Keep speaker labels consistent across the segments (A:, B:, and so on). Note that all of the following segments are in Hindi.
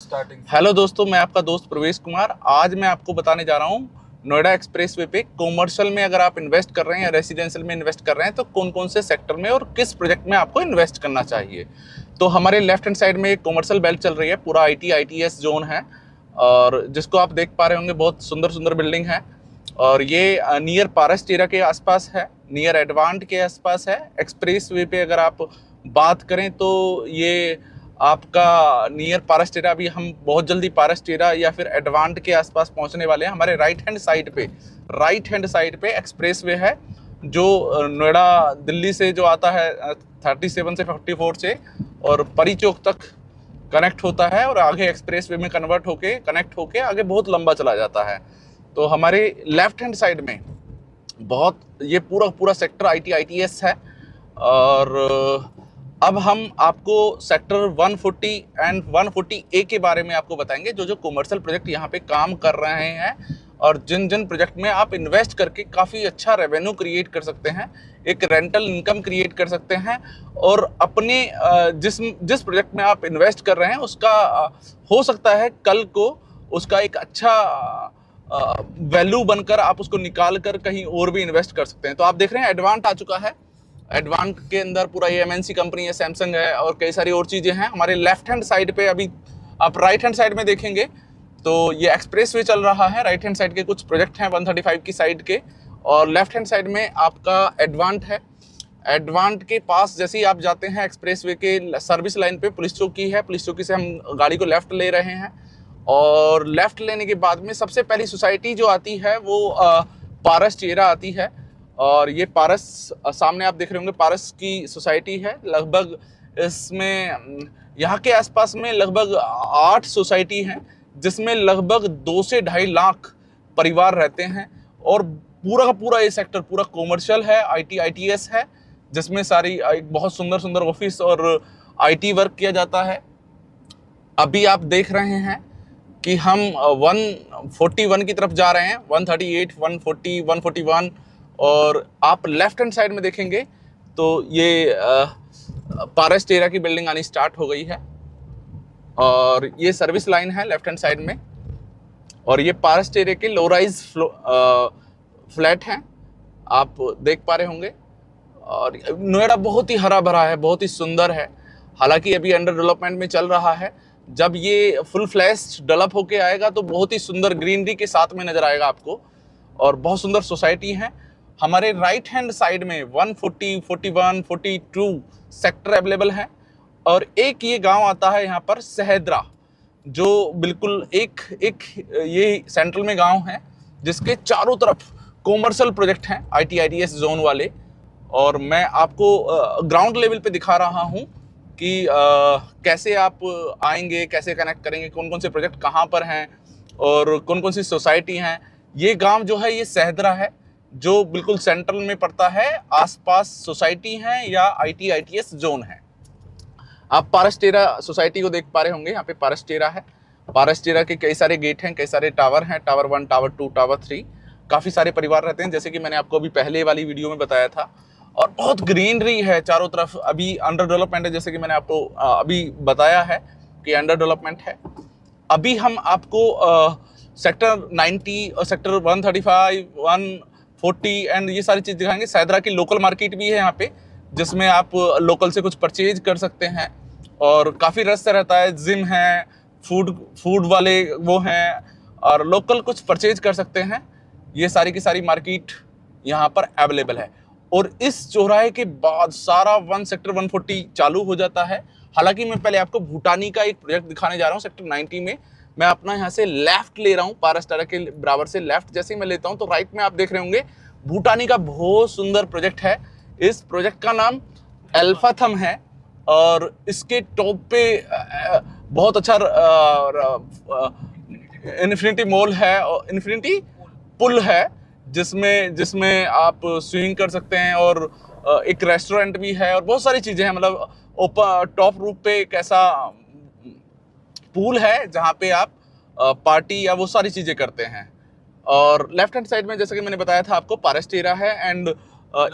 A: स्टार्टिंग।
B: हेलो दोस्तों, मैं आपका दोस्त प्रवेश कुमार। आज मैं आपको बताने जा रहा हूँ नोएडा एक्सप्रेसवे पे कॉमर्शियल में अगर आप इन्वेस्ट कर रहे हैं या रेसिडेंशियल में इन्वेस्ट कर रहे हैं तो कौन कौन से सेक्टर में और किस प्रोजेक्ट में आपको इन्वेस्ट करना चाहिए। तो हमारे लेफ्ट हैंड साइड में एक कॉमर्शियल बेल्ट चल रही है, पूरा ITS जोन है और जिसको आप देख पा रहे होंगे, बहुत सुंदर सुंदर बिल्डिंग है और ये नियर पारस के आसपास है, नियर एडवांट के आसपास है। एक्सप्रेसवे पे अगर आप बात करें तो ये आपका नियर पारस्टेरा, अभी हम बहुत जल्दी पारस्टेरा या फिर एडवांट के आसपास पहुंचने वाले हैं। हमारे राइट हैंड साइड पे एक्सप्रेसवे है जो नोएडा दिल्ली से जो आता है 37 से 54 से और परी चौक तक कनेक्ट होता है और आगे एक्सप्रेसवे में कनेक्ट होके आगे बहुत लंबा चला जाता है। तो हमारे लेफ्ट हैंड साइड में बहुत ये पूरा सेक्टर ITS है। और अब हम आपको सेक्टर 140 एंड 140A के बारे में आपको बताएंगे, जो कॉमर्शियल प्रोजेक्ट यहाँ पे काम कर रहे हैं और जिन प्रोजेक्ट में आप इन्वेस्ट करके काफ़ी अच्छा रेवेन्यू क्रिएट कर सकते हैं, एक रेंटल इनकम क्रिएट कर सकते हैं और अपने जिस प्रोजेक्ट में आप इन्वेस्ट कर रहे हैं उसका हो सकता है कल को उसका एक अच्छा वैल्यू बनकर आप उसको निकाल कर कहीं और भी इन्वेस्ट कर सकते हैं। तो आप देख रहे हैं एडवांट आ चुका है। एडवांट के अंदर पूरा ये MNC कंपनी है, सैमसंग है और कई सारी और चीज़ें हैं। हमारे लेफ्ट हैंड साइड पे अभी आप राइट हैंड साइड में देखेंगे तो ये एक्सप्रेसवे चल रहा है। राइट हैंड साइड के कुछ प्रोजेक्ट हैं 135 की साइड के और लेफ्ट हैंड साइड में आपका एडवांट है। एडवांट के पास जैसे ही आप जाते हैं एक्सप्रेसवे के सर्विस लाइन पे पुलिस चौकी है, पुलिस चौकी से हम गाड़ी को लेफ्ट ले रहे हैं और लेफ्ट लेने के बाद में सबसे पहली सोसाइटी जो आती है वो पारस्टेरा आती है और ये पारस सामने आप देख रहे होंगे पारस की सोसाइटी है। लगभग इसमें यहाँ के आसपास में लगभग 8 सोसाइटी हैं जिसमें लगभग 2 से 2.5 लाख परिवार रहते हैं और पूरा का पूरा ये सेक्टर पूरा कॉमर्शियल है, ITS है, जिसमें सारी एक बहुत सुंदर सुंदर ऑफिस और IT वर्क किया जाता है। अभी आप देख रहे हैं कि हम 141 की तरफ जा रहे हैं, 138, 140, 141 और आप लेफ्ट हैंड साइड में देखेंगे तो ये पारस्टेरा की बिल्डिंग आनी स्टार्ट हो गई है और ये सर्विस लाइन है लेफ्ट हैंड साइड में और ये पारस्टेरा के लो राइज फ्लैट हैं, आप देख पा रहे होंगे। और नोएडा बहुत ही हरा भरा है, बहुत ही सुंदर है, हालांकि अभी अंडर डेवलपमेंट में चल रहा है। जब ये फुल फ्लैश डेवलप होके आएगा तो बहुत ही सुंदर ग्रीनरी के साथ में नजर आएगा आपको और बहुत सुंदर सोसाइटी है। हमारे राइट हैंड साइड में 140, 41, 42 सेक्टर अवेलेबल है और एक ये गांव आता है यहाँ पर सहद्रा, जो बिल्कुल एक ये सेंट्रल में गांव है जिसके चारों तरफ कॉमर्शियल प्रोजेक्ट हैं ITS जोन वाले। और मैं आपको ग्राउंड लेवल पे दिखा रहा हूँ कि कैसे आप आएंगे, कैसे कनेक्ट करेंगे, कौन कौन से प्रोजेक्ट कहाँ पर हैं और कौन कौन सी सोसाइटी हैं। ये गांव जो है ये सहद्रा है जो बिल्कुल सेंट्रल में पड़ता है, आसपास सोसाइटी हैं या ITS जोन है। आप पारस्टेरा सोसाइटी को देख पा रहे होंगे, यहाँ पे पारस्टेरा है। पारस्टेरा के कई सारे गेट हैं, कई सारे टावर हैं, टावर 1, टावर 2, टावर 3, काफ़ी सारे परिवार रहते हैं जैसे कि मैंने आपको अभी पहले वाली वीडियो में बताया था। और बहुत ग्रीनरी है चारों तरफ, अभी अंडर डेवलपमेंट है, जैसे कि मैंने आपको अभी बताया है कि अंडर डेवलपमेंट है। अभी हम आपको सेक्टर 90 और सेक्टर 135, 140 एंड ये सारी चीज़ दिखाएंगे। सहद्रा की लोकल मार्केट भी है यहाँ पे जिसमें आप लोकल से कुछ परचेज कर सकते हैं और काफ़ी रस रहता है। जिम है, फूड वाले वो हैं और लोकल कुछ परचेज कर सकते हैं। ये सारी की सारी मार्केट यहाँ पर अवेलेबल है और इस चौराहे के बाद सारा सेक्टर 140 चालू हो जाता है। हालांकि मैं पहले आपको भूटानी का एक प्रोजेक्ट दिखाने जा रहा हूँ सेक्टर 90 में। मैं अपना यहाँ से लेफ्ट ले रहा हूँ, पारस्टेरा के बराबर से लेफ्ट जैसे ही मैं लेता हूँ तो राइट में आप देख रहे होंगे भूटानी का बहुत सुंदर प्रोजेक्ट है। इस प्रोजेक्ट का नाम अल्फाथम है और इसके टॉप पे बहुत अच्छा इन्फिनिटी मॉल है और इन्फिनिटी पुल है जिसमें आप स्विमिंग कर सकते हैं और एक रेस्टोरेंट भी है और बहुत सारी चीज़ें हैं। मतलब ऊपर टॉप रूफ पे एक ऐसा पूल है जहाँ पे आप पार्टी या वो सारी चीज़ें करते हैं। और लेफ्ट हैंड साइड में जैसे कि मैंने बताया था आपको पारस्टेरा है एंड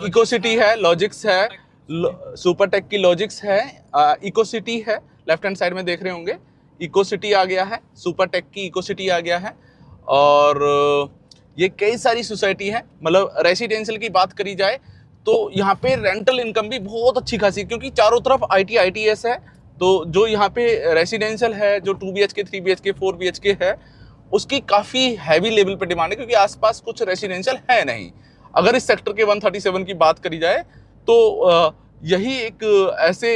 B: इको सिटी है, लॉजिक्स है, सुपरटेक की लॉजिक्स है, इको सिटी है, लेफ्ट हैंड साइड में देख रहे होंगे इको सिटी आ गया है, सुपर टेक की इको सिटी आ गया है। और ये कई सारी सोसाइटी है। मतलब रेसिडेंशियल की बात करी जाए तो यहाँ पे रेंटल इनकम भी बहुत अच्छी खासी, क्योंकि चारों तरफ आईटी आईटीएस है। तो जो यहाँ पे रेसिडेंशियल है, जो 2 BHK 3 BHK 4 BHK है, उसकी काफ़ी हैवी लेवल पे डिमांड है, क्योंकि आसपास कुछ रेसिडेंशियल है नहीं। अगर इस सेक्टर के 137 की बात करी जाए तो यही एक ऐसे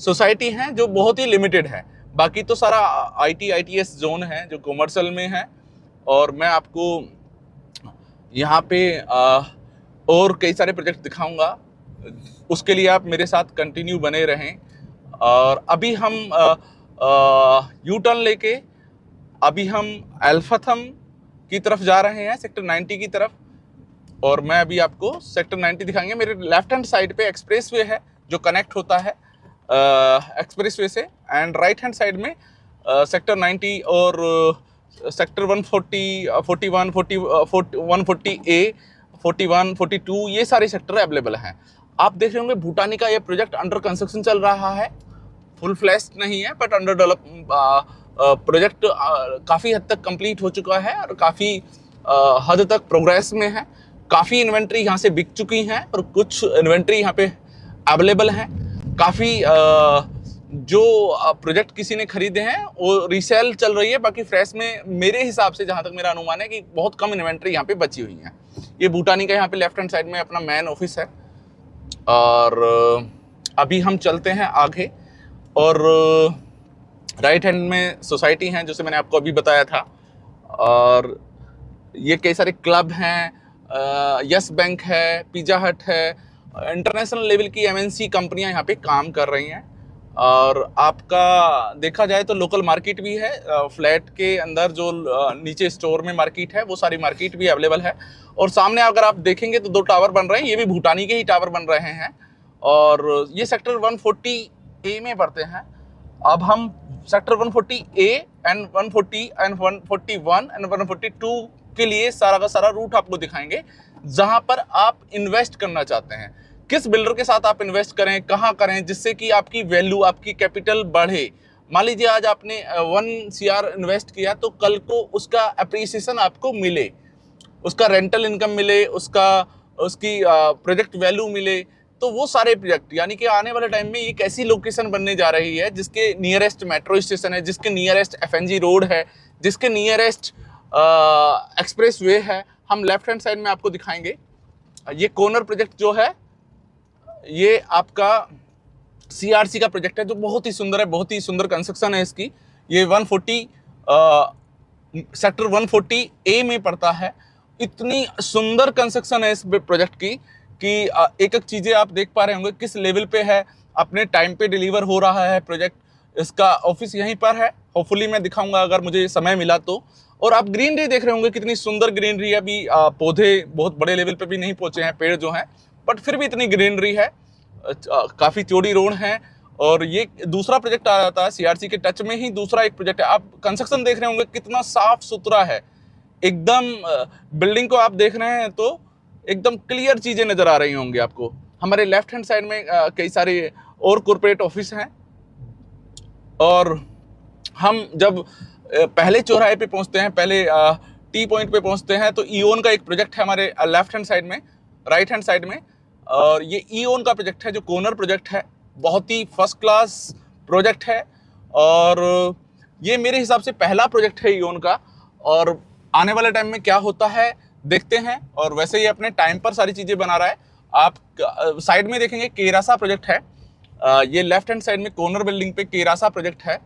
B: सोसाइटी हैं जो बहुत ही लिमिटेड है। बाकी तो सारा आईटी आईटीएस जोन है जो कॉमर्शियल में है। और मैं आपको यहाँ पे और कई सारे प्रोजेक्ट दिखाऊंगा, उसके लिए आप मेरे साथ कंटिन्यू बने रहें। और अभी हम यू टर्न लेके अभी हम अल्फाथम की तरफ जा रहे हैं, सेक्टर 90 की तरफ। और मैं अभी आपको सेक्टर 90 दिखाएंगे। मेरे लेफ्ट हैंड साइड पे एक्सप्रेसवे है जो कनेक्ट होता है एक्सप्रेसवे से, एंड राइट हैंड साइड में सेक्टर 90 और सेक्टर 140, 41, 140A, 41, 42 ये सारे सेक्टर अवेलेबल हैं। आप देख रहे होंगे भूटानी का ये प्रोजेक्ट अंडर कंस्ट्रक्शन चल रहा है, फुल फ्लैश नहीं है बट अंडर डेवलप प्रोजेक्ट काफ़ी हद तक कंप्लीट हो चुका है और काफ़ी हद तक प्रोग्रेस में है। काफ़ी इन्वेंट्री यहाँ से बिक चुकी हैं और कुछ इन्वेंट्री यहाँ पे अवेलेबल है। काफ़ी जो प्रोजेक्ट किसी ने खरीदे हैं वो रीसेल चल रही है। बाकी फ्रेश में मेरे हिसाब से जहाँ तक मेरा अनुमान है कि बहुत कम इन्वेंट्री यहाँ पे बची हुई है। ये भूटानी का यहाँ पे लेफ्ट हैंड साइड में अपना मेन ऑफिस है। और अभी हम चलते हैं आगे, और राइट हैंड में सोसाइटी हैं जैसे मैंने आपको अभी बताया था। और ये कई सारे क्लब हैं, यस बैंक है, पिज़्ज़ा हट है, इंटरनेशनल लेवल की एमएनसी कंपनियां यहाँ पे काम कर रही हैं। और आपका देखा जाए तो लोकल मार्केट भी है, फ्लैट के अंदर जो नीचे स्टोर में मार्केट है वो सारी मार्केट भी अवेलेबल है। और सामने अगर आप देखेंगे तो 2 टावर बन रहे हैं, ये भी भूटानी के ही टावर बन रहे हैं। और ये सेक्टर 140A में पड़ते हैं। अब हम sector 140A and 140 and 141 and 142 के लिए सारा का सारा रूट आपको दिखाएंगे, जहां पर आप इन्वेस्ट करना चाहते हैं। किस बिल्डर के साथ आप इन्वेस्ट करें, कहां करें, जिससे कि आपकी वैल्यू, आपकी कैपिटल बढ़े। मान लीजिए आज आपने 1 CR इन्वेस्ट किया तो कल को उसका अप्रिसिएशन आपको मिले, उसका रेंटल इनकम मिले, उसकी प्रोजेक्ट वैल्यू मिले। तो वो सारे प्रोजेक्ट यानी कि आने वाले टाइम में एक ऐसी लोकेशन बनने जा रही है जिसके नियरेस्ट मेट्रो स्टेशन है, जिसके नियरेस्ट FNG रोड है, जिसके नियरेस्ट एक्सप्रेस वे है। हम लेफ्ट हैंड साइड में आपको दिखाएंगे। ये कॉर्नर प्रोजेक्ट जो है ये आपका CRC का प्रोजेक्ट है जो बहुत ही सुंदर है, बहुत ही सुंदर कंस्ट्रक्शन है इसकी। ये 140 सेक्टर 140A में पड़ता है। इतनी सुंदर कंस्ट्रक्शन है इस प्रोजेक्ट की कि एक एक चीज़ें आप देख पा रहे होंगे किस लेवल पे है, अपने टाइम पे डिलीवर हो रहा है प्रोजेक्ट। इसका ऑफिस यहीं पर है, होपफुली मैं दिखाऊंगा अगर मुझे समय मिला तो। और आप ग्रीनरी देख रहे होंगे कितनी सुंदर ग्रीनरी है। अभी पौधे बहुत बड़े लेवल पे भी नहीं पहुंचे हैं, पेड़ जो हैं, बट फिर भी इतनी ग्रीनरी है। काफ़ी चौड़ी रोड है। और ये दूसरा प्रोजेक्ट आ जाता है CRC के टच में ही दूसरा एक प्रोजेक्ट है। आप कंस्ट्रक्शन देख रहे होंगे कितना साफ सुथरा है एकदम। बिल्डिंग को आप देख रहे हैं तो एकदम क्लियर चीज़ें नज़र आ रही होंगी आपको। हमारे लेफ्ट हैंड साइड में कई सारे और कॉर्पोरेट ऑफिस हैं। और हम जब पहले चौराहे पे पहुंचते हैं, पहले T पॉइंट पे पहुंचते हैं, तो ईओन का एक प्रोजेक्ट है हमारे लेफ्ट हैंड साइड में, राइट हैंड साइड में। और ये ईओन का प्रोजेक्ट है जो कॉर्नर प्रोजेक्ट है, बहुत ही फर्स्ट क्लास प्रोजेक्ट है। और ये मेरे हिसाब से पहला प्रोजेक्ट है ईओन का। और आने वाले टाइम में क्या होता है देखते हैं। और वैसे ये अपने टाइम पर सारी चीज़ें बना रहा है। आप साइड में देखेंगे केरासा प्रोजेक्ट है। ये लेफ्ट हैंड साइड में कॉर्नर बिल्डिंग पे केरासा प्रोजेक्ट है।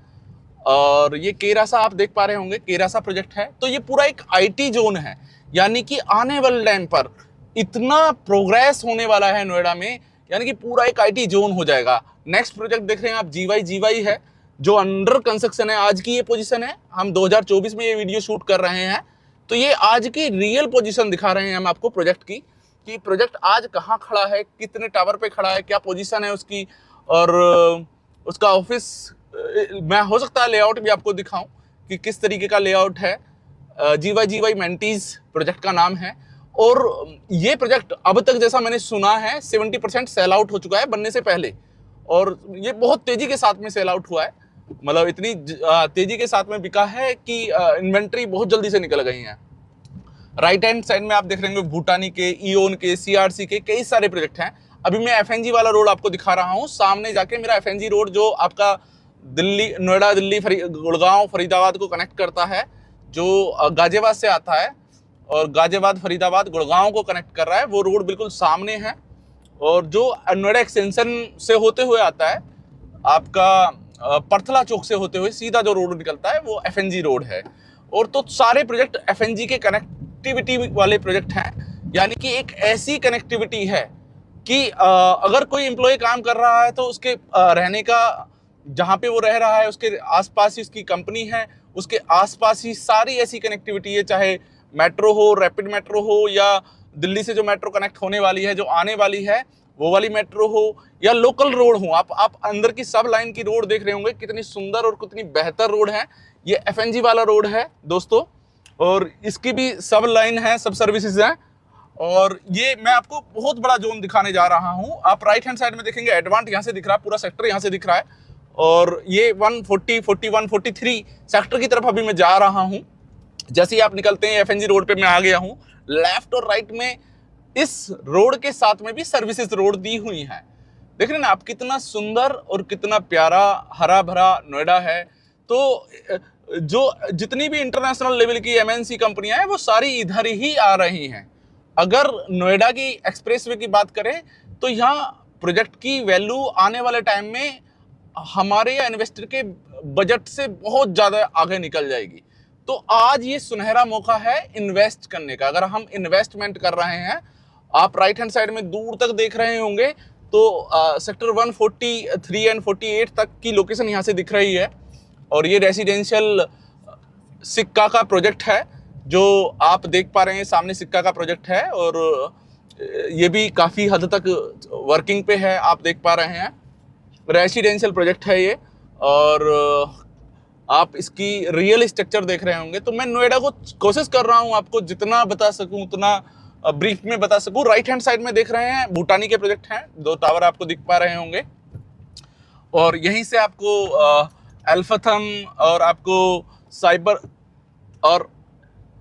B: और ये केरासा आप देख पा रहे होंगे, केरासा प्रोजेक्ट है। तो ये पूरा एक आईटी जोन है, यानी कि आने वाले टाइम पर इतना प्रोग्रेस होने वाला है नोएडा में, यानी कि पूरा एक आईटी जोन हो जाएगा। नेक्स्ट प्रोजेक्ट देख रहे हैं आप, GY है जो अंडर कंस्ट्रक्शन है। आज की ये पोजीशन है, हम 2024 में ये वीडियो शूट कर रहे हैं, तो ये आज की रियल पोजीशन दिखा रहे हैं हम आपको प्रोजेक्ट की, कि प्रोजेक्ट आज कहाँ खड़ा है, कितने टावर पे खड़ा है, क्या पोजीशन है उसकी। और उसका ऑफिस मैं हो सकता है लेआउट भी आपको दिखाऊं कि किस तरीके का लेआउट है। GY मेंटीज प्रोजेक्ट का नाम है। और ये प्रोजेक्ट अब तक जैसा मैंने सुना है 70% सेल आउट हो चुका है बनने से पहले, और ये बहुत तेजी के साथ में सेल आउट हुआ है। मतलब इतनी तेजी के साथ में बिका है कि इन्वेंट्री बहुत जल्दी से निकल गई है। राइट हैंड साइड में आप देख रहे होंगे भूटानी के, इओन के, सीआरसी के कई सारे प्रोजेक्ट हैं। अभी मैं एफएनजी वाला रोड आपको दिखा रहा हूँ। सामने जाके मेरा एफएनजी रोड जो आपका दिल्ली, नोएडा, दिल्ली, गुड़गांव, फरीदाबाद को कनेक्ट करता है, जो गाजियाबाद से आता है और गाजियाबाद, फरीदाबाद, गुड़गांव को कनेक्ट कर रहा है, वो रोड बिल्कुल सामने है। और जो नोएडा एक्सटेंशन से होते हुए आता है आपका परथला चौक से होते हुए सीधा जो रोड निकलता है वो एफएनजी रोड है। और तो सारे प्रोजेक्ट एफएनजी के कनेक्टिविटी वाले प्रोजेक्ट हैं, यानी कि एक ऐसी कनेक्टिविटी है कि अगर कोई एम्प्लॉय काम कर रहा है तो उसके रहने का, जहाँ पे वो रह रहा है उसके आसपास ही उसकी कंपनी है, उसके आसपास ही सारी ऐसी कनेक्टिविटी है, चाहे मेट्रो हो, रैपिड मेट्रो हो, या दिल्ली से जो मेट्रो कनेक्ट होने वाली है, जो आने वाली है वो वाली मेट्रो हो, या लोकल रोड हो। आप अंदर की सब लाइन की रोड देख रहे होंगे, कितनी सुंदर और कितनी बेहतर रोड है। ये एफएनजी वाला रोड है दोस्तों, और इसकी भी सब लाइन है, सब सर्विसेज हैं। और ये मैं आपको बहुत बड़ा जोन दिखाने जा रहा हूँ। आप राइट हैंड साइड में देखेंगे एडवांट यहाँ से दिख रहा है, पूरा सेक्टर यहाँ से दिख रहा है। और ये 140, 41, 43 सेक्टर की तरफ अभी मैं जा रहा हूँ। जैसे ही आप निकलते हैं एफएनजी रोड पे मैं आ गया हूँ। लेफ्ट और राइट में इस रोड के साथ में भी सर्विसेज रोड दी हुई हैं। देख रहे हैं ना आप, कितना सुंदर और कितना प्यारा हरा भरा नोएडा है। तो जो जितनी भी इंटरनेशनल लेवल की एमएनसी कंपनियां हैं वो सारी इधर ही आ रही हैं। अगर नोएडा की एक्सप्रेसवे की बात करें तो यहाँ प्रोजेक्ट की वैल्यू आने वाले टाइम में हमारे या इन्वेस्टर के बजट से बहुत ज़्यादा आगे निकल जाएगी। तो आज ये सुनहरा मौका है इन्वेस्ट करने का। अगर हम इन्वेस्टमेंट कर रहे हैं, आप राइट हैंड साइड में दूर तक देख रहे होंगे तो सेक्टर 143 एंड 48 तक की लोकेशन यहाँ से दिख रही है। और ये रेसिडेंशियल सिक्का का प्रोजेक्ट है जो आप देख पा रहे हैं, सामने सिक्का का प्रोजेक्ट है और ये भी काफ़ी हद तक वर्किंग पे है, आप देख पा रहे हैं। रेसिडेंशियल प्रोजेक्ट है ये, और आप इसकी रियल स्ट्रक्चर देख रहे होंगे। तो मैं नोएडा को कोशिश कर रहा हूँ आपको जितना बता सकूँ उतना ब्रीफ में बता सकूँ। राइट हैंड साइड में देख रहे हैं भूटानी के प्रोजेक्ट हैं, 2 टावर आपको दिख पा रहे होंगे। और यहीं से आपको अल्फाथम और आपको साइबर, और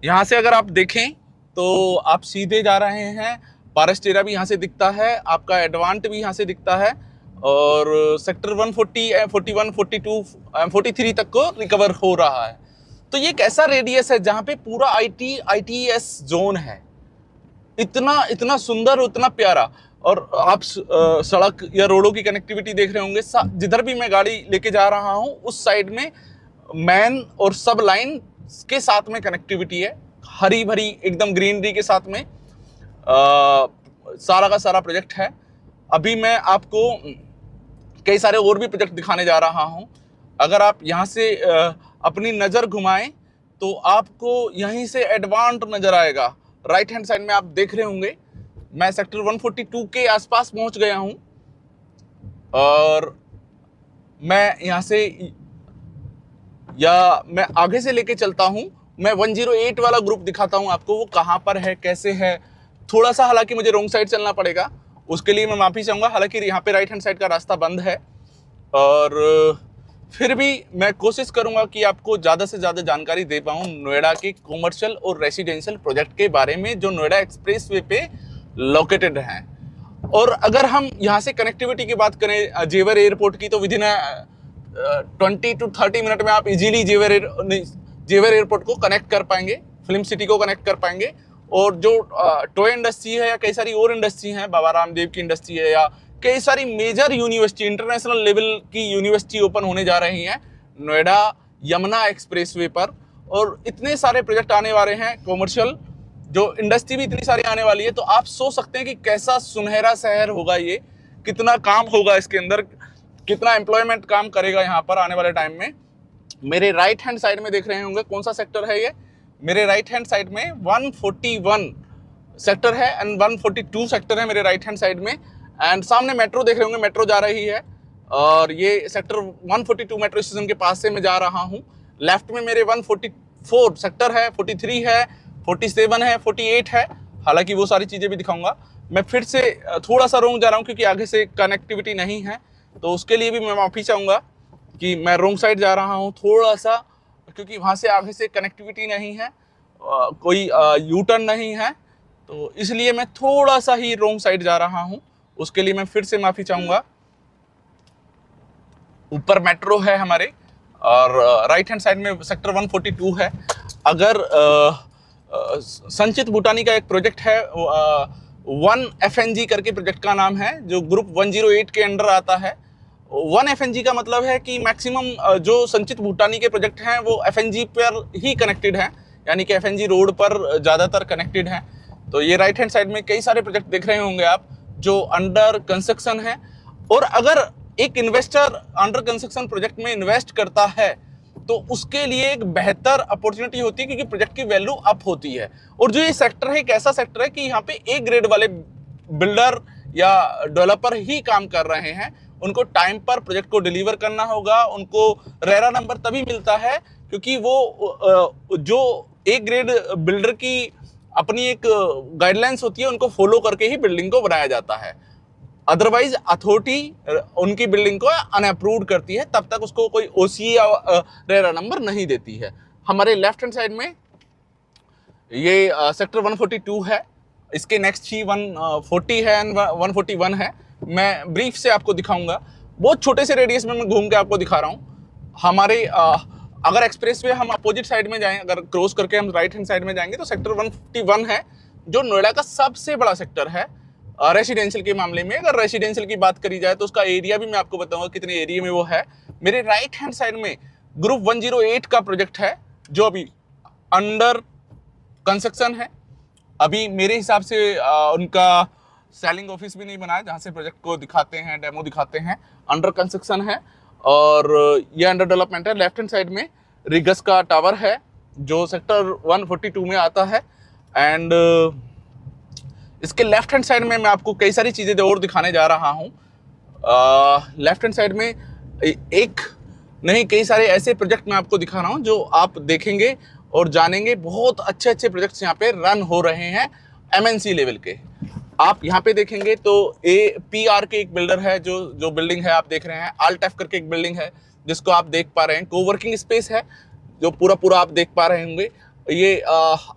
B: यहाँ से अगर आप देखें तो आप सीधे जा रहे हैं, पारस्टेरा भी यहाँ से दिखता है, आपका एडवांट भी यहाँ से दिखता है, और सेक्टर 140, 41, 42, 43 तक को रिकवर हो रहा है। तो ये एक ऐसा रेडियस है जहाँ पे पूरा ITES जोन है, इतना सुंदर, उतना प्यारा। और आप सड़क या रोडों की कनेक्टिविटी देख रहे होंगे, जिधर भी मैं गाड़ी लेके जा रहा हूँ उस साइड में मैन और सब लाइन के साथ में कनेक्टिविटी है, हरी भरी एकदम ग्रीनरी के साथ में सारा का सारा प्रोजेक्ट है। अभी मैं आपको कई सारे और भी प्रोजेक्ट दिखाने जा रहा हूं। अगर आप यहां से अपनी नज़र घुमाएं तो आपको यहीं से एडवांट नज़र आएगा। राइट हैंड साइड में आप देख रहे होंगे मैं सेक्टर 142 के आसपास पहुंच गया हूं, और मैं यहां से, या मैं आगे से लेके चलता हूं, मैं 108 वाला ग्रुप दिखाता हूं आपको, वो कहां पर है, कैसे है। थोड़ा सा हालांकि मुझे रोंग साइड चलना पड़ेगा, उसके लिए मैं माफ़ी चाहूँगा। हालांकि यहाँ पे राइट हैंड साइड का रास्ता बंद है, और फिर भी मैं कोशिश करूँगा कि आपको ज़्यादा से ज़्यादा जानकारी दे पाऊँ नोएडा के कॉमर्शियल और रेसिडेंशियल प्रोजेक्ट के बारे में जो नोएडा एक्सप्रेसवे पे लोकेटेड हैं। और अगर हम यहाँ से कनेक्टिविटी की बात करें जेवर एयरपोर्ट की, तो विदिन 20 to 30 मिनट में आप इजीली जेवर एयरपोर्ट को कनेक्ट कर पाएंगे, फिल्म सिटी को कनेक्ट कर पाएंगे। और जो टॉय इंडस्ट्री है या कई सारी और इंडस्ट्री हैं, बाबा रामदेव की इंडस्ट्री है, या कई सारी मेजर यूनिवर्सिटी, इंटरनेशनल लेवल की यूनिवर्सिटी ओपन होने जा रही हैं नोएडा यमुना एक्सप्रेसवे पर। और इतने सारे प्रोजेक्ट आने वाले हैं कॉमर्शियल, जो इंडस्ट्री भी इतनी सारी आने वाली है। तो आप सोच सकते हैं कि कैसा सुनहरा शहर होगा ये, कितना काम होगा इसके अंदर, कितना एम्प्लॉयमेंट काम करेगा यहाँ पर आने वाले टाइम में। मेरे राइट हैंड साइड में देख रहे होंगे कौन सा सेक्टर है ये, मेरे राइट हैंड साइड में 141 सेक्टर है एंड 142 सेक्टर है मेरे राइट हैंड साइड में। एंड सामने मेट्रो देख रहे होंगे, मेट्रो जा रही है, और ये सेक्टर 142 मेट्रो स्टेशन के पास से मैं जा रहा हूँ। लेफ्ट में मेरे 144 सेक्टर है, 43 है, 47 है, 48 है, हालांकि वो सारी चीज़ें भी दिखाऊंगा। मैं फिर से थोड़ा सा रोंग जा रहा हूँ क्योंकि आगे से कनेक्टिविटी नहीं है, तो उसके लिए भी मैं माफ़ी चाहूँगा। कि मैं रोंग साइड जा रहा हूँ थोड़ा सा, क्योंकि वहाँ से आगे से कनेक्टिविटी नहीं है, कोई यू टर्न नहीं है, तो इसलिए मैं थोड़ा सा ही रोंग साइड जा रहा हूँ। उसके लिए मैं फिर से माफ़ी चाहूँगा। ऊपर मेट्रो है हमारे और राइट हैंड साइड में सेक्टर 142 है। अगर संचित भूटानी का एक प्रोजेक्ट है, 1FNG करके प्रोजेक्ट का नाम है, जो ग्रुप 108 के अंडर आता है। 1FNG का मतलब है कि मैक्सिमम जो संचित भूटानी के प्रोजेक्ट हैं वो FNG पर ही कनेक्टेड हैं, यानी कि FNG रोड पर ज़्यादातर कनेक्टेड हैं। तो ये राइट हैंड साइड में कई सारे प्रोजेक्ट देख रहे होंगे आप जो अंडर कंस्ट्रक्शन है। और अगर एक इन्वेस्टर अंडर कंस्ट्रक्शन प्रोजेक्ट में इन्वेस्ट करता है तो उसके लिए एक बेहतर अपॉर्चुनिटी होती है, क्योंकि प्रोजेक्ट की वैल्यू अप होती है। और जो ये सेक्टर है एक ऐसा सेक्टर है कि यहाँ पे ए ग्रेड वाले बिल्डर या डेवलपर ही काम कर रहे हैं। उनको टाइम पर प्रोजेक्ट को डिलीवर करना होगा। उनको रेरा नंबर तभी मिलता है क्योंकि वो जो ए ग्रेड बिल्डर की अपनी एक गाइडलाइंस होती है, उनको फॉलो करके ही बिल्डिंग को बनाया जाता है। अदरवाइज अथॉरिटी उनकी बिल्डिंग को अनअप्रूव्ड करती है, तब तक उसको कोई ओसी या रेरा नंबर नहीं देती है। हमारे लेफ्ट हैंड साइड में ये सेक्टर 142 है, इसके नेक्स्ट ही 140 है एंड 141 है। मैं ब्रीफ से आपको दिखाऊंगा, बहुत छोटे से रेडियस में मैं घूम के आपको दिखा रहा हूँ। हमारे अगर एक्सप्रेस वे हम अपोजिट साइड में जाएं, अगर क्रॉस करके हम राइट हैंड साइड में जाएंगे तो सेक्टर 151 है, जो नोएडा का सबसे बड़ा सेक्टर है रेसिडेंशियल के मामले में। अगर रेसिडेंशियल की बात करी जाए तो उसका एरिया भी मैं आपको बताऊंगा कितने एरिया में वो है। मेरे राइट हैंड साइड में ग्रुप 108 का प्रोजेक्ट है जो अभी अंडर कंस्ट्रक्शन है। अभी मेरे हिसाब से उनका सेलिंग ऑफिस भी नहीं बना है जहाँ से प्रोजेक्ट को दिखाते हैं, डेमो दिखाते हैं। अंडर कंस्ट्रक्शन है और ये अंडर डेवलपमेंट है। लेफ्ट हैंड साइड में रिगस का टावर है जो सेक्टर 142 में आता है। एंड इसके लेफ्ट हैंड साइड में मैं आपको कई सारी चीज़ें और दिखाने जा रहा हूँ। लेफ्ट हैंड साइड में एक नहीं कई सारे ऐसे प्रोजेक्ट मैं आपको दिखा रहा हूँ जो आप देखेंगे और जानेंगे। बहुत अच्छे अच्छे प्रोजेक्ट्स यहाँ पे रन हो रहे हैं MNC लेवल के। आप यहाँ पे देखेंगे तो APR के एक बिल्डर है, जो बिल्डिंग है आप देख रहे हैं। अल्टेफ करके एक बिल्डिंग है जिसको आप देख पा रहे हैं। कोवर्किंग स्पेस है जो पूरा आप देख पा रहे होंगे। ये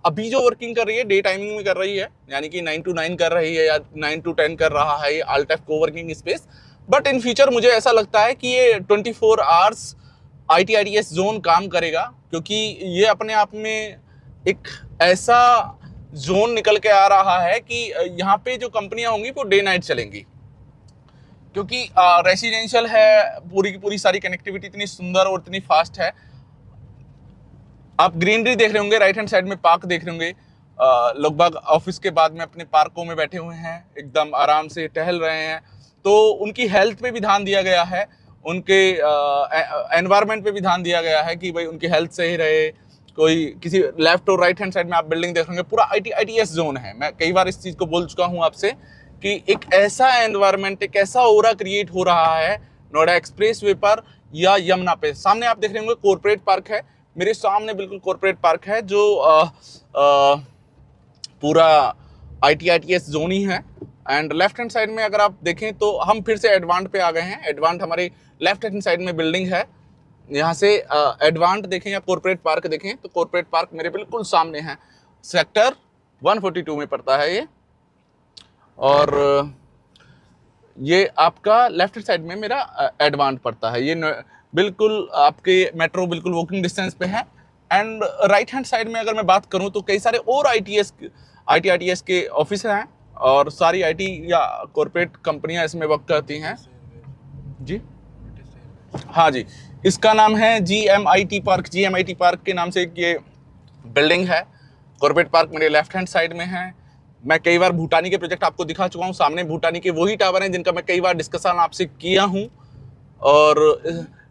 B: अभी जो वर्किंग कर रही है डे टाइमिंग में कर रही है, यानी कि 9 to 9 कर रही है या 9 to 10 कर रहा है ये अल्टेफ coworking space. But in future मुझे ऐसा लगता है कि ये 24 आवर्स ITITS जोन काम करेगा, क्योंकि ये अपने आप में एक ऐसा जोन निकल के आ रहा है कि यहाँ पे जो कंपनियां होंगी वो डे नाइट चलेंगी, क्योंकि रेसिडेंशियल है। पूरी की पूरी सारी कनेक्टिविटी इतनी सुंदर और इतनी फास्ट है। आप ग्रीनरी देख रहे होंगे, राइट हैंड साइड में पार्क देख रहे होंगे। लोग बाग ऑफिस के बाद में अपने पार्कों में बैठे हुए हैं, एकदम आराम से टहल रहे हैं। तो उनकी हेल्थ पे भी ध्यान दिया गया है, उनके एनवायरनमेंट पे भी ध्यान दिया गया है कि भाई उनकी हेल्थ सही रहे। कोई किसी लेफ्ट और राइट हैंड साइड में आप बिल्डिंग देख होंगे, पूरा ITITS जोन है। मैं कई बार इस चीज़ को बोल चुका हूँ आपसे कि एक ऐसा एनवायरनमेंट, एक ऐसा ओरा क्रिएट हो रहा है नोएडा एक्सप्रेस वे पर या यमुना पे। सामने आप देख रहे होंगे कॉर्पोरेट पार्क है, मेरे सामने बिल्कुल कॉर्पोरेट पार्क है जो पूरा ITITS जोन ही है। एंड लेफ्ट हैंड साइड में अगर आप देखें तो हम फिर से एडवांट पे आ गए हैं। एडवांट हमारी लेफ्ट हैंड साइड में बिल्डिंग है। यहाँ से एडवांट देखें या कॉर्पोरेट पार्क देखें तो कॉर्पोरेट पार्क मेरे बिल्कुल सामने है। सेक्टर 142 में पड़ता है ये। और ये आपका लेफ्ट साइड में मेरा एडवांट पड़ता है। ये बिल्कुल आपके मेट्रो बिल्कुल वॉकिंग डिस्टेंस पे है। एंड राइट हैंड साइड में अगर मैं बात करूं तो कई सारे और ITITS के ऑफिस हैं और सारी IT या कॉर्पोरेट कंपनियां इसमें वर्क करती हैं। जी हाँ जी, इसका नाम है GMIT पार्क। GMIT पार्क के नाम से ये बिल्डिंग है। कॉर्पोरेट पार्क मेरे लेफ्ट हैंड साइड में है। मैं कई बार भूटानी के प्रोजेक्ट आपको दिखा चुका हूँ। सामने भूटानी के वही टावर हैं जिनका मैं कई बार डिस्कशन आपसे किया हूँ। और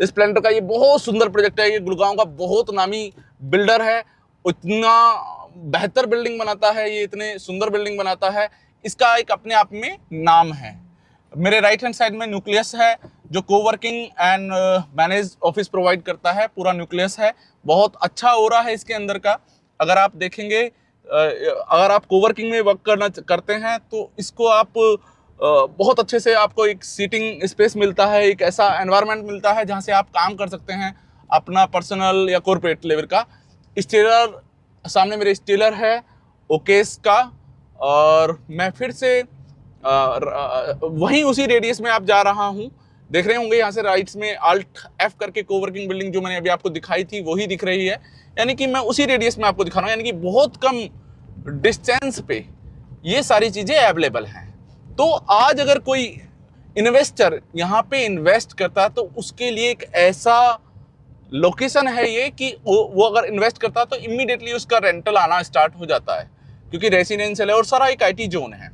B: स्प्लेंडर का ये बहुत सुंदर प्रोजेक्ट है। ये गुड़गांव का बहुत नामी बिल्डर है, इतना बेहतर बिल्डिंग बनाता है, ये इतने सुंदर बिल्डिंग बनाता है, इसका एक अपने आप में नाम है। मेरे राइट हैंड साइड में न्यूक्लियस है जो coworking and manage office provide करता है। पूरा न्यूक्लियस है, बहुत अच्छा ओरा है इसके अंदर का। अगर आप देखेंगे, अगर आप कोवर्किंग में वर्क करते हैं तो इसको आप बहुत अच्छे से आपको एक सीटिंग स्पेस मिलता है, एक ऐसा एनवायरनमेंट मिलता है जहाँ से आप काम कर सकते हैं अपना पर्सनल या कॉर्पोरेट लेवल का। स्टेलर, सामने मेरे स्टेलर है ओकेस का, और मैं फिर से वहीं उसी रेडियस में आप जा रहा हूँ। देख रहे होंगे यहाँ से राइट्स में Alt F करके कोवर्किंग बिल्डिंग जो मैंने अभी आपको दिखाई थी वही दिख रही है, यानी कि मैं उसी रेडियस में आपको दिखा रहा हूँ, यानी कि बहुत कम डिस्टेंस पे ये सारी चीज़ें अवेलेबल हैं। तो आज अगर कोई इन्वेस्टर यहाँ पे इन्वेस्ट करता है तो उसके लिए एक ऐसा लोकेशन है ये कि वो अगर इन्वेस्ट करता है तो इमीडिएटली उसका रेंटल आना स्टार्ट हो जाता है, क्योंकि रेसिडेंशियल है और सारा एक IT जोन है।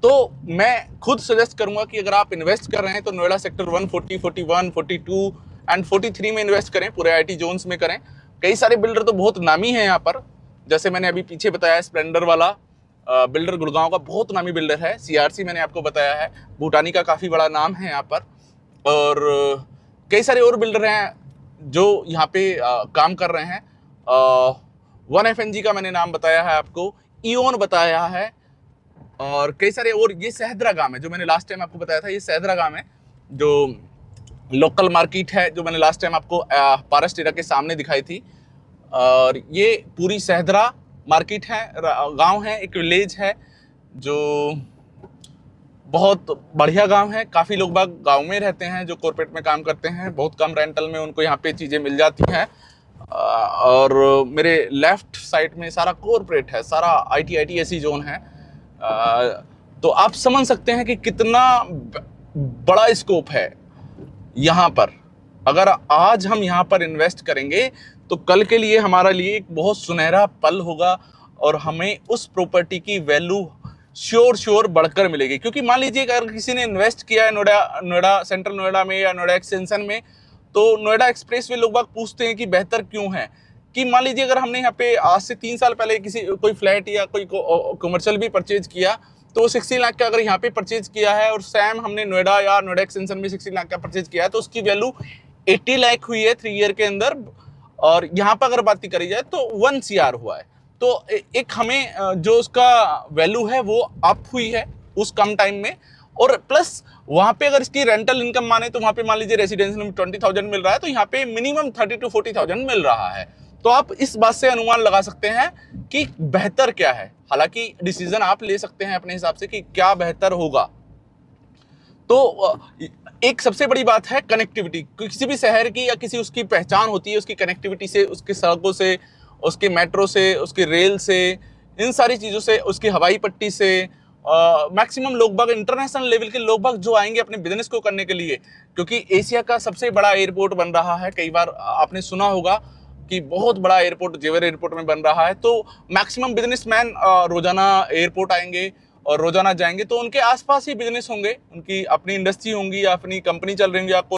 B: तो मैं खुद सजेस्ट करूंगा कि अगर आप इन्वेस्ट कर रहे हैं तो नोएडा सेक्टर 140, 41, 42 एंड 43 में इन्वेस्ट करें, पूरे IT जोन्स में करें। कई सारे बिल्डर तो बहुत नामी हैं यहाँ पर, जैसे मैंने अभी पीछे बताया स्प्लेंडर वाला बिल्डर गुड़गांव का बहुत नामी बिल्डर है। CRC मैंने आपको बताया है, भूटानी का काफ़ी बड़ा नाम है यहाँ पर, और कई सारे और बिल्डर हैं जो यहाँ पे काम कर रहे हैं। 1FNG का मैंने नाम बताया है आपको, इओन बताया है, और कई सारे और। ये सहदरा गांव है जो मैंने लास्ट टाइम आपको बताया था, ये सहदरा गांव है जो लोकल मार्केट है, जो मैंने लास्ट टाइम आपको पारस टेरा के सामने दिखाई थी। और ये पूरी सहदरा मार्केट है, गांव है, एक विलेज है जो बहुत बढ़िया गांव है। काफ़ी लोग बाग गांव में रहते हैं जो कॉर्पोरेट में काम करते हैं, बहुत कम रेंटल में उनको यहाँ पे चीज़ें मिल जाती हैं। और मेरे लेफ्ट साइड में सारा कॉर्पोरेट है, सारा IT ऐसी जोन है। तो आप समझ सकते हैं कि कितना बड़ा स्कोप है यहाँ पर। अगर आज हम यहाँ पर इन्वेस्ट करेंगे तो कल के लिए हमारे लिए एक बहुत सुनहरा पल होगा, और हमें उस प्रॉपर्टी की वैल्यू श्योर बढ़कर मिलेगी। क्योंकि मान लीजिए अगर किसी ने इन्वेस्ट किया है नोएडा सेंट्रल नोएडा में या नोएडा एक्सटेंशन में, तो नोएडा एक्सप्रेस वे लोग बाग पूछते हैं कि बेहतर क्यों है। कि मान लीजिए अगर हमने यहाँ पे आज से 3 साल पहले कोई फ्लैट या कोई कमर्शियल भी परचेज किया, तो 60 लाख का अगर यहाँ पे परचेज किया है, और सेम हमने नोएडा या नोएडा एक्सटेंशन में 60 लाख का परचेज किया है, तो उसकी वैल्यू 80 लाख हुई है 3 ईयर के अंदर। और यहाँ पर अगर बात करी जाए तो 1 CR हुआ है। तो एक हमें जो उसका वैल्यू है वो अप हुई है उस कम टाइम में। और प्लस वहाँ पे अगर इसकी रेंटल इनकम माने तो वहाँ पे मान लीजिए रेसिडेंशियल में 20,000 मिल रहा है, तो यहाँ पे मिनिमम 30 to 40,000 मिल रहा है। तो आप इस बात से अनुमान लगा सकते हैं कि बेहतर क्या है। हालांकि डिसीजन आप ले सकते हैं अपने हिसाब से कि क्या बेहतर होगा। तो एक सबसे बड़ी बात है कनेक्टिविटी। किसी भी शहर की या किसी उसकी पहचान होती है उसकी कनेक्टिविटी से, उसकी सड़कों से, उसके मेट्रो से, उसके रेल से, इन सारी चीज़ों से, उसकी हवाई पट्टी से। मैक्सिमम लोग बाग, इंटरनेशनल लेवल के लोग बाग जो आएंगे अपने बिजनेस को करने के लिए, क्योंकि एशिया का सबसे बड़ा एयरपोर्ट बन रहा है। कई बार आपने सुना होगा कि बहुत बड़ा एयरपोर्ट जेवर एयरपोर्ट में बन रहा है। तो मैक्सिमम बिजनेसमैन रोजाना एयरपोर्ट आएंगे और रोजाना जाएंगे, तो उनके आसपास ही बिजनेस होंगे, उनकी अपनी इंडस्ट्री होंगी या अपनी कंपनी चल रही होंगी, आपको